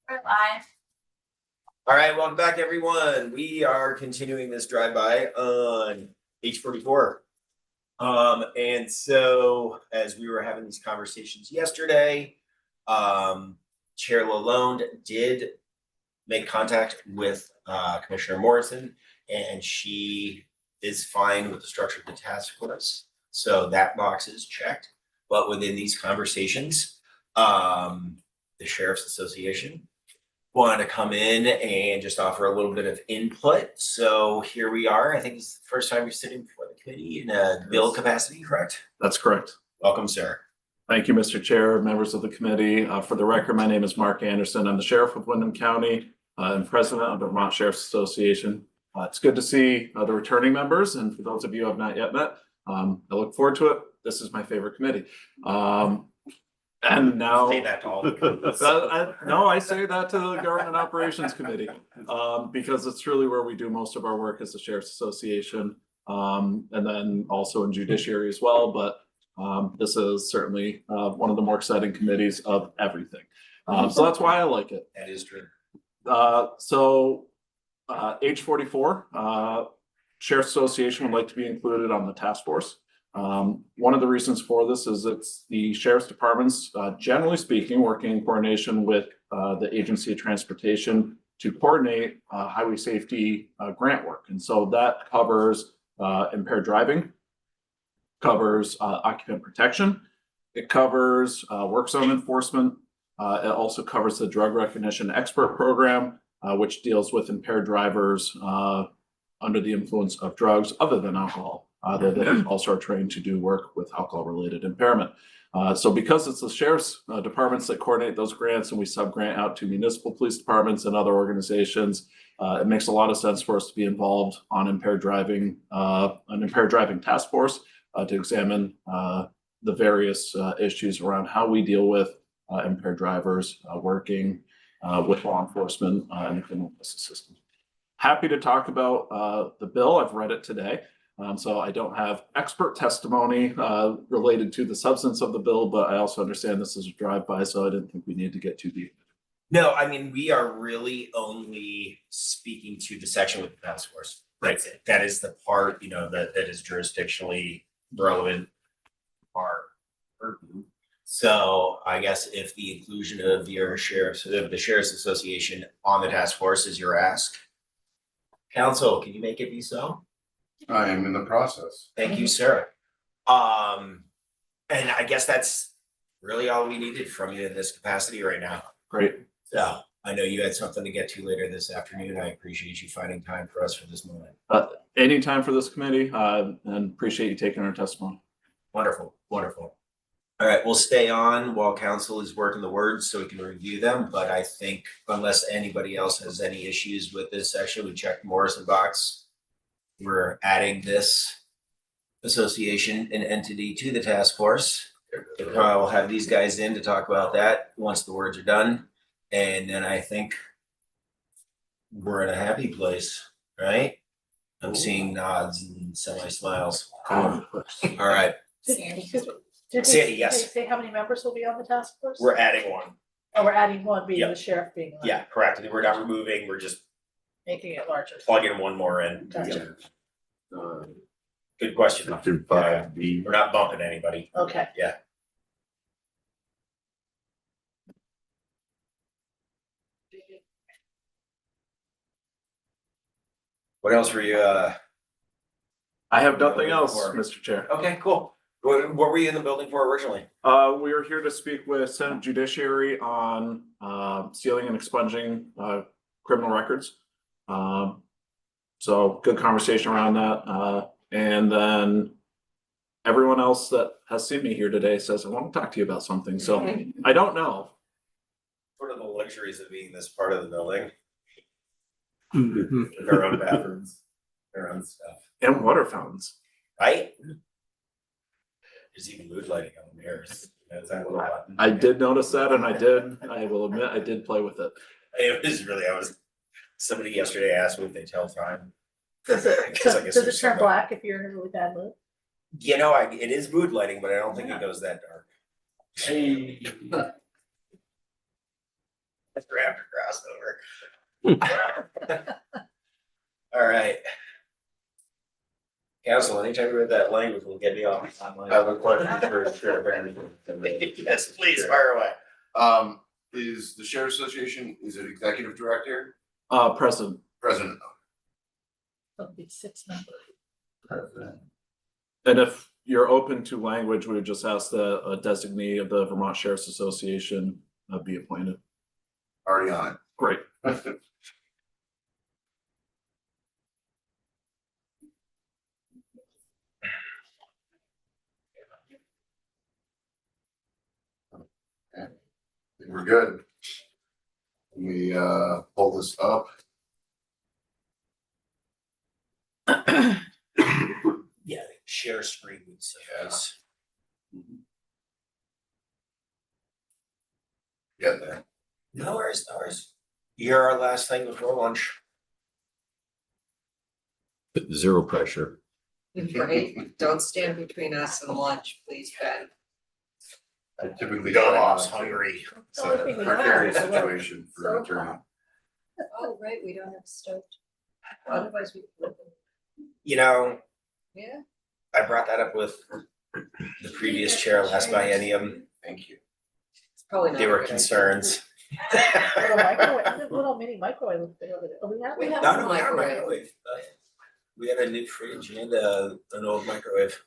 Aye. All right, welcome back, everyone. We are continuing this drive-by on H44. And so as we were having these conversations yesterday, Chair Lalonde did make contact with Commissioner Morrison, and she is fine with the structure of the task force. So that box is checked. But within these conversations, the Sheriff's Association wanted to come in and just offer a little bit of input. So here we are. I think it's the first time you're sitting before the committee in a bill capacity, correct? That's correct. Welcome, sir. Thank you, Mr. Chair, members of the committee. For the record, my name is Mark Anderson. I'm the Sheriff of Windham County and President of the Vermont Sheriff's Association. It's good to see the returning members, and for those of you who have not yet met, I look forward to it. This is my favorite committee. And now, Say that to all the no, I say that to the Government Operations Committee, because it's really where we do most of our work as the Sheriff's Association, and then also in Judiciary as well. But this is certainly one of the more exciting committees of everything. So that's why I like it. That is true. H44, Sheriff's Association would like to be included on the task force. One of the reasons for this is it's the Sheriff's Departments, generally speaking, working in coordination with the Agency of Transportation to coordinate highway safety grant work. And so that covers impaired driving, covers occupant protection, it covers work zone enforcement, it also covers the drug recognition expert program, which deals with impaired drivers under the influence of drugs other than alcohol. They also are trained to do work with alcohol-related impairment. So because it's the sheriff's departments that coordinate those grants, and we sub-grant out to municipal police departments and other organizations, it makes a lot of sense for us to be involved on an impaired driving task force to examine the various issues around how we deal with impaired drivers working with law enforcement and the criminal justice system. Happy to talk about the bill. I've read it today. So I don't have expert testimony related to the substance of the bill, but I also understand this is a drive-by, so I didn't think we needed to get too deep. No, I mean, we are really only speaking to the section with the task force. That's it. That is the part, that is jurisdictionally relevant part. So I guess if the inclusion of the Sheriff's Association on the task force is your ask, council, can you make it be so? I am in the process. Thank you, sir. And I guess that's really all we needed from you in this capacity right now. Great. So I know you had something to get to later this afternoon. I appreciate you finding time for us for this moment. Any time for this committee, and appreciate you taking our testimony. Wonderful, wonderful. All right, we'll stay on while council is working the words so we can review them. But I think unless anybody else has any issues with this section, we checked Morrison box. We're adding this association and entity to the task force. I'll have these guys in to talk about that once the words are done. And then I think we're in a happy place, right? I'm seeing nods and semi-smiles. All right. Sandy. Sandy, yes. Say how many members will be on the task force? We're adding one. Oh, we're adding one, being Yep. the sheriff being one. Yeah, correct. We're not removing, we're just Making it larger. plugging one more in. Gotcha. Good question. After 5B. We're not bumping anybody. Okay. What else were you, I have nothing else, Or- Mr. Chair. okay, cool. What were you in the building for originally? We are here to speak with Senate Judiciary on sealing and expunging criminal records. So good conversation around that. And then everyone else that has seen me here today says, I want to talk to you about something. So I don't know. What are the luxuries of being this part of the building? Their own bathrooms, their own stuff, And water fountains. right? There's even mood lighting on the mirrors. That's that little button. I did notice that, and I will admit, I did play with it. It was really, somebody yesterday asked me if they tell time. Does it, Because I guess does it there's turn some- black if you're in a really bad mood? It is mood lighting, but I don't think it goes that dark. After crossover. All right. Council, anytime we read that language, we'll get you off. I have a question for Sheriff Anderson. Yes, please, fire away. Is the Sheriff Association, is it executive director, President, president? It'll be 6 members. President. and if you're open to language, we would just ask that a designee of the Vermont Sheriff's Association be appointed. Already on Great. it. Okay. I think we're good. Let me pull this up. Yeah, share screen would suffice. Get there. No worries, no worries. You're our last thing before lunch. Zero pressure. Right, don't stand between us and lunch, please, Ben. I typically. Go try not off to. hungry. It's Only a thing we precarious have is a little- situation for an attorney. Oh, right, we don't have stove. Otherwise we would. You know, Yeah. I brought that up with the previous chair last biennium. Thank you. It's probably not. There a were good idea. concerns. Little microwave, little mini microwave over there. Oh, we have. We have- No, we have a Microwave. microwave. We had a new fridge and an old microwave.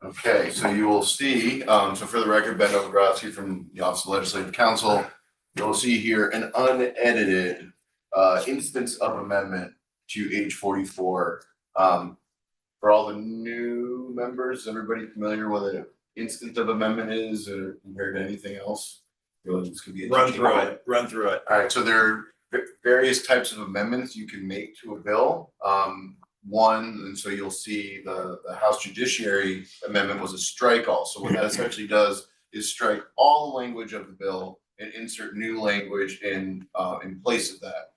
Okay, so you will see, so for the record, Ben Novogradzki from the Office of Legislative Counsel. You'll see here an unedited instance of amendment to H44. For all the new members, everybody familiar with an instance of amendment is or compared to anything else? This could be a Run teaching through moment. it, run through it. All right, so there are various types of amendments you can make to a bill. One, and so you'll see the House Judiciary Amendment was a strike all. So what that essentially does is strike all the language of the bill and insert new language in place of that.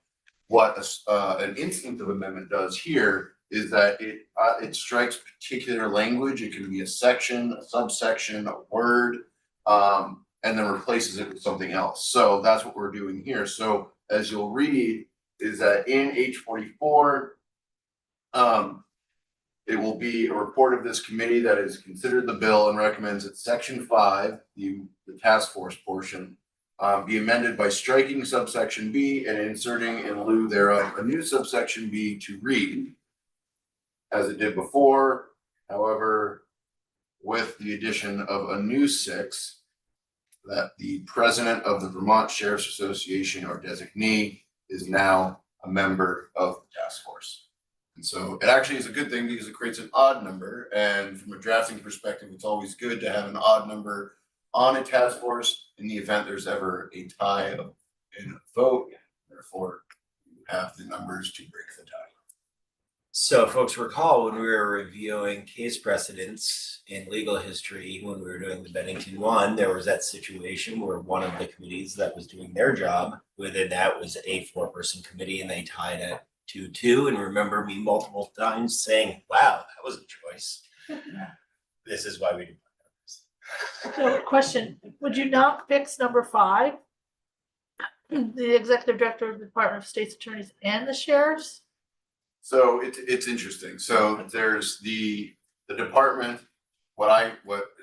What an instance of amendment does here is that it strikes particular language. It can be a section, a subsection, a word, and then replaces it with something else. So that's what we're doing here. So as you'll read, is that in H44, it will be a report of this committee that has considered the bill and recommends that section 5, the task force portion, be amended by striking subsection B and inserting in lieu thereof a new subsection B to read as it did before. However, with the addition of a new 6, that the president of the Vermont Sheriff's Association or designee is now a member of the task force. And so it actually is a good thing because it creates an odd number. And from a drafting perspective, it's always good to have an odd number on a task force in the event there's ever a tie in a vote. Therefore, you have the numbers to break the tie. So folks recall when we were reviewing case precedents in legal history, when we were doing the Bennington one, there was that situation where one of the committees that was doing their job within that was a 4-person committee and they tied at 2-2. And remember me multiple times saying, wow, that was a choice. This is why we do. So question, would you not fix number 5? The executive director of the Department of State's Attorneys and the sheriffs? So it's interesting. So there's the department, what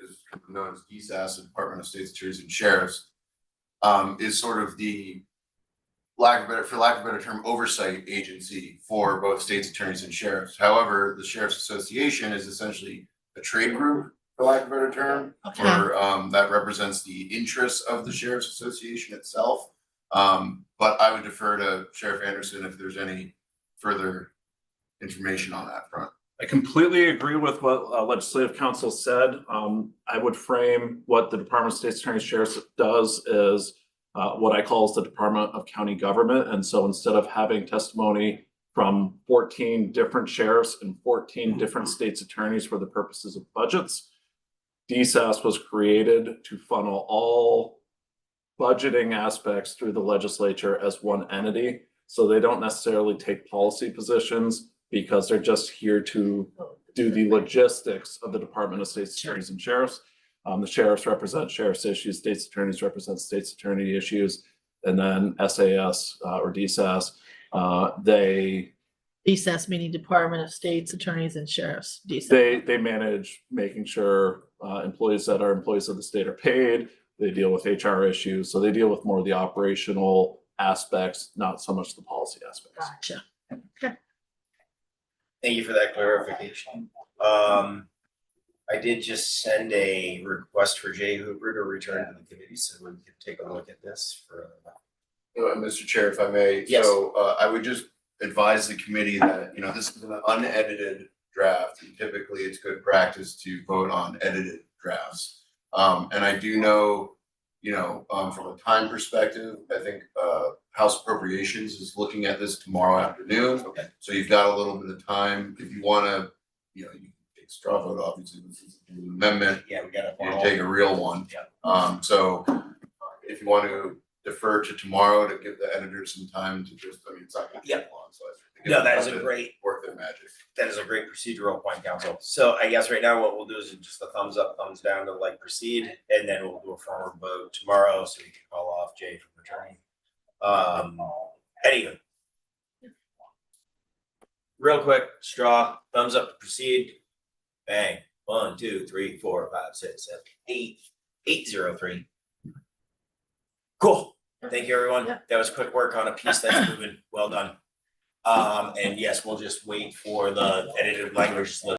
is known as DSAS, the Department of State's Attorneys and Sheriffs, is sort of the for lack of a better term, oversight agency for both state's attorneys and sheriffs. However, the Sheriff's Association is essentially a trade group, for lack of a better term, Okay. where that represents the interests of the Sheriff's Association itself. But I would defer to Sheriff Anderson if there's any further information on that front. I completely agree with what legislative counsel said. I would frame what the Department of State's Attorney Sheriff's does is what I call is the Department of County Government. And so instead of having testimony from 14 different sheriffs and 14 different states attorneys for the purposes of budgets, DSAS was created to funnel all budgeting aspects through the legislature as one entity. So they don't necessarily take policy positions because they're just here to do the logistics of the Department of State's Attorneys and Sheriffs. The sheriffs represent sheriff's issues, state's attorneys represent state's attorney issues, and then SAS or DSAS, they DSAS meaning Department of States Attorneys and Sheriffs. DSAS. they manage making sure employees that are employees of the state are paid. They deal with HR issues, so they deal with more of the operational aspects, not so much the policy aspects. Gotcha. Thank you for that clarification. I did just send a request for Jay Hooper to return to the committee so we can take a look at this for. Mr. Chair, if I may, Yes. so I would just advise the committee that, this is an unedited draft. And typically, it's good practice to vote on edited drafts. And I do know, from a time perspective, I think House Appropriations is looking at this tomorrow afternoon. Okay. So you've got a little bit of time if you wanna, you can take a straw vote, obviously, this is an amendment. Yeah, we got a. You can take a real one. Yeah. So if you want to defer to tomorrow to give the editors some time to just, it's not gonna Yeah. take long, so I think. No, that is it's a to great, Work their magic. that is a great procedural point, council. So I guess right now what we'll do is just a thumbs up, thumbs down to proceed, and then we'll do a formal vote tomorrow, so we can call off Jay from returning. Anyway. Real quick, straw, thumbs up to proceed. Bang, 1, 2, 3, 4, 5, 6, 7, 8, 803. Cool, thank you, everyone. Yeah. That was quick work on a piece that's moving, well done. And yes, we'll just wait for the edited language, so